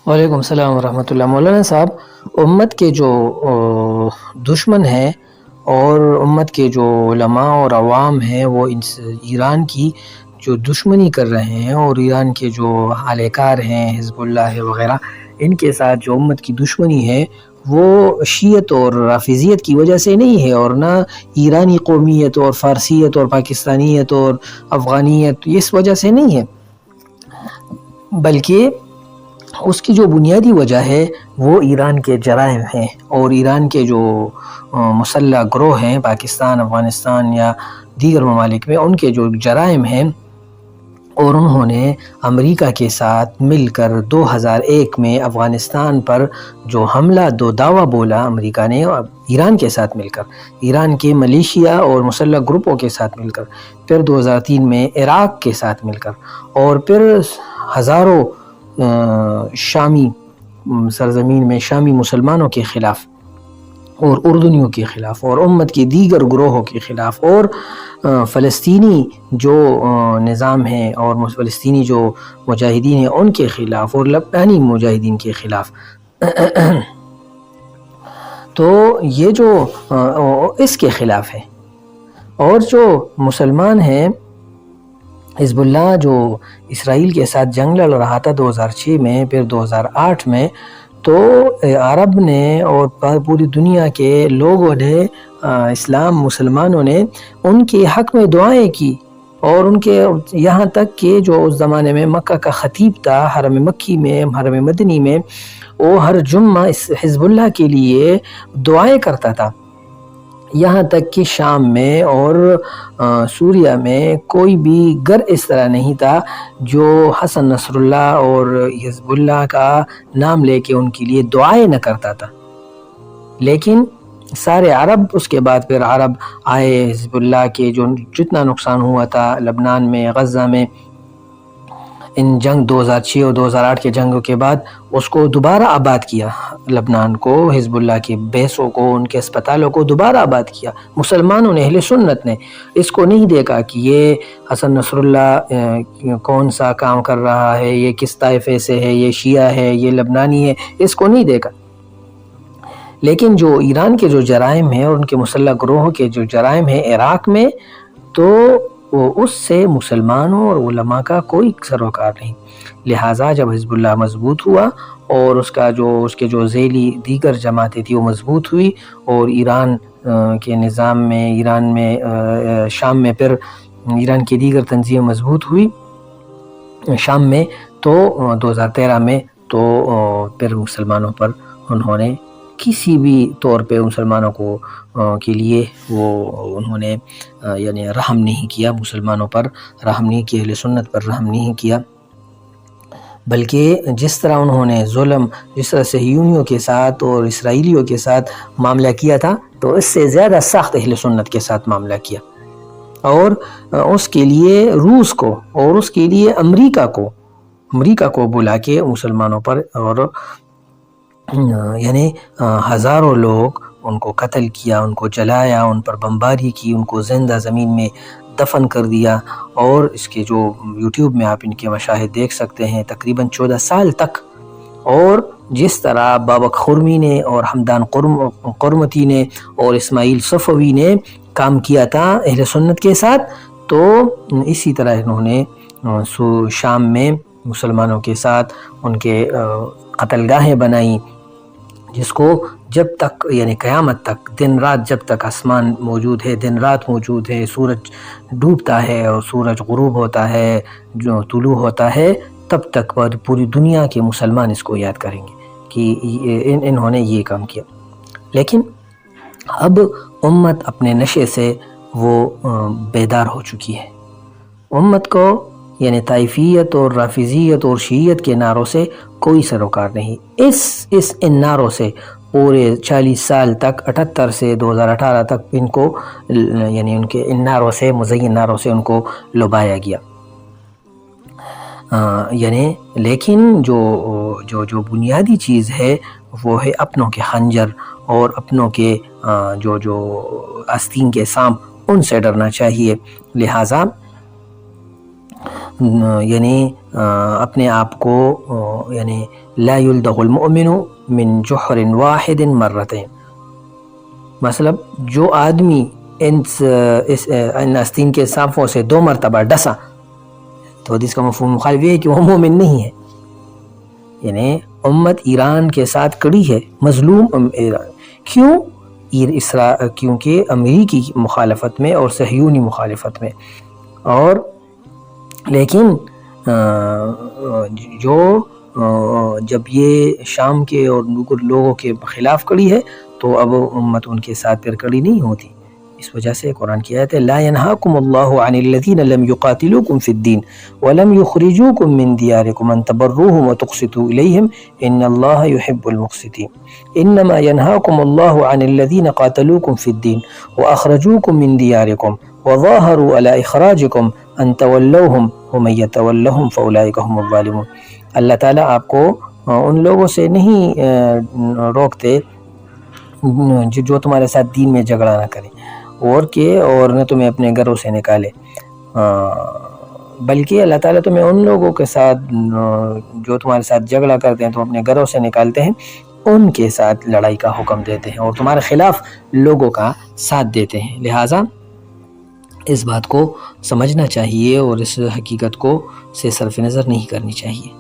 وعلیکم السلام ورحمۃ اللہ۔ مولانا صاحب، امت کے جو دشمن ہیں اور امت کے جو علماء اور عوام ہیں وہ ایران کی جو دشمنی کر رہے ہیں، اور ایران کے جو اہلِ کار ہیں حزب اللہ وغیرہ، ان کے ساتھ جو امت کی دشمنی ہے وہ شیعت اور رافضیت کی وجہ سے نہیں ہے، اور نہ ایرانی قومیت اور فارسیت اور پاکستانیت اور افغانیت اس وجہ سے نہیں ہے، بلکہ اس کی جو بنیادی وجہ ہے وہ ایران کے جرائم ہیں، اور ایران کے جو مسلح گروہ ہیں پاکستان، افغانستان یا دیگر ممالک میں، ان کے جو جرائم ہیں، اور انہوں نے امریکہ کے ساتھ مل کر 2001 میں افغانستان پر جو حملہ دو دعویٰ بولا امریکہ نے ایران کے ساتھ مل کر، ایران کے ملیشیا اور مسلح گروپوں کے ساتھ مل کر، پھر 2003 میں عراق کے ساتھ مل کر، اور پھر ہزاروں شامی سرزمین میں شامی مسلمانوں کے خلاف اور اردنیوں کے خلاف اور امت کے دیگر گروہوں کے خلاف، اور فلسطینی جو نظام ہے اور فلسطینی جو مجاہدین ہیں ان کے خلاف، اور لبنانی مجاہدین کے خلاف، تو یہ جو اس کے خلاف ہے۔ اور جو مسلمان ہیں، حزب اللہ جو اسرائیل کے ساتھ جنگ لڑ رہا تھا 2006 میں، پھر 2008 میں، تو عرب نے اور پوری دنیا کے لوگوں نے، اسلام مسلمانوں نے ان کے حق میں دعائیں کی، اور ان کے یہاں تک کہ جو اس زمانے میں مکہ کا خطیب تھا حرم مکی میں، حرم مدنی میں، وہ ہر جمعہ اس حزب اللہ کے لیے دعائیں کرتا تھا، یہاں تک کہ شام میں اور سوریہ میں کوئی بھی گھر اس طرح نہیں تھا جو حسن نصر اللہ اور حزب اللہ کا نام لے کے ان کے لیے دعائیں نہ کرتا تھا۔ لیکن سارے عرب، اس کے بعد پھر عرب آئے، حزب اللہ کے جو جتنا نقصان ہوا تھا لبنان میں، غزہ میں، ان جنگ 2006 اور 2008 کے جنگوں کے بعد اس کو دوبارہ آباد کیا، لبنان کو، حزب اللہ کے بیسوں کو، ان کے اسپتالوں کو دوبارہ آباد کیا۔ مسلمانوں نے، اہل سنت نے اس کو نہیں دیکھا کہ یہ حسن نصر اللہ کون سا کام کر رہا ہے، یہ کس طائفے سے ہے، یہ شیعہ ہے، یہ لبنانی ہے، اس کو نہیں دیکھا۔ لیکن جو ایران کے جو جرائم ہیں اور ان کے مسلح گروہوں کے جو جرائم ہیں عراق میں، تو اس سے مسلمانوں اور علماء کا کوئی سروکار نہیں۔ لہٰذا جب حزب اللہ مضبوط ہوا اور اس کے جو ذیلی دیگر جماعتیں تھیں وہ مضبوط ہوئی، اور ایران کے نظام میں، ایران میں، شام میں، پھر ایران کی دیگر تنظیمیں مضبوط ہوئی شام میں، تو 2013 میں تو پھر مسلمانوں پر انہوں نے کسی بھی طور پہ مسلمانوں کو کے لیے انہوں نے یعنی رحم نہیں کیا، مسلمانوں پر رحم نہیں کیا، اہل سنت پر رحم نہیں کیا، بلکہ جس طرح انہوں نے ظلم، جس طرح صہیونیوں کے ساتھ اور اسرائیلیوں کے ساتھ معاملہ کیا تھا، تو اس سے زیادہ سخت اہل سنت کے ساتھ معاملہ کیا، اور اس کے لیے روس کو اور اس کے لیے امریکہ کو بلا کے مسلمانوں پر، اور یعنی ہزاروں لوگ ان کو قتل کیا، ان کو جلایا، ان پر بمباری کی، ان کو زندہ زمین میں دفن کر دیا، اور اس کے جو یوٹیوب میں آپ ان کے مشاہد دیکھ سکتے ہیں، تقریباً 14 سال تک۔ اور جس طرح بابک خرمی نے اور حمدان قرمتی نے اور اسماعیل صفوی نے کام کیا تھا اہل سنت کے ساتھ، تو اسی طرح انہوں نے شام میں مسلمانوں کے ساتھ ان کے قتل گاہیں بنائیں، جس کو جب تک یعنی قیامت تک، دن رات، جب تک آسمان موجود ہے، دن رات موجود ہے، سورج ڈوبتا ہے اور سورج غروب ہوتا ہے، جو طلوع ہوتا ہے، تب تک پوری دنیا کے مسلمان اس کو یاد کریں گے کہ انہوں نے یہ کام کیا۔ لیکن اب امت اپنے نشے سے وہ بیدار ہو چکی ہے۔ امت کو یعنی طائفیت اور رافضیت اور شیعیت کے نعروں سے کوئی سروکار نہیں۔ ان نعروں سے پورے 40 سال تک، 78 سے 2018 تک ان کو یعنی ان کے ان نعروں سے، مزین نعروں سے ان کو لبایا گیا، یعنی لیکن جو بنیادی چیز ہے وہ ہے اپنوں کے خنجر اور اپنوں کے جو آستین کے سام، ان سے ڈرنا چاہیے۔ لہٰذا یعنی اپنے آپ کو یعنی لا یلدغ المؤمن من جحر واحد مرتين، مطلب جو آدمی ان آستین کے سانپوں سے 2 مرتبہ ڈسا تو حدیث کا مفہوم مخالف یہ ہے کہ وہ مومن نہیں ہے. یعنی امت ایران کے ساتھ کڑی ہے، مظلوم ایران. کیوں؟ کیونکہ امریکی مخالفت میں اور صہیونی مخالفت میں. اور لیکن جب یہ شام کے اور لوگوں کے خلاف کڑی ہے تو اب امت ان کے ساتھ پھر کڑی نہیں ہوتی. اس وجہ سے قرآن کی آیت ہے لا ينهاكم الله عن الذين لم يقاتلوكم في الدين ولم يخرجوكم من دياركم ان تبروهم وتقسطوا اليهم ان الله يحب المقسطين انما ينهاكم الله عن الذين قاتلوكم في الدين واخرجوكم من دياركم وظاهروا على اخراجكم ان تولوهم ومن يتولهم فاولئك هم الظالمون. اللہ تعالیٰ آپ کو ان لوگوں سے نہیں روکتے جو تمہارے ساتھ دین میں جھگڑا نہ کرے اور نہ تمہیں اپنے گھروں سے نکالے، بلکہ اللہ تعالیٰ تمہیں ان لوگوں کے ساتھ جو تمہارے ساتھ جھگڑا کرتے ہیں تو اپنے گھروں سے نکالتے ہیں، ان کے ساتھ لڑائی کا حکم دیتے ہیں اور تمہارے خلاف لوگوں کا ساتھ دیتے ہیں. لہٰذا اس بات کو سمجھنا چاہیے اور اس حقیقت کو سے صرف نظر نہیں کرنی چاہیے.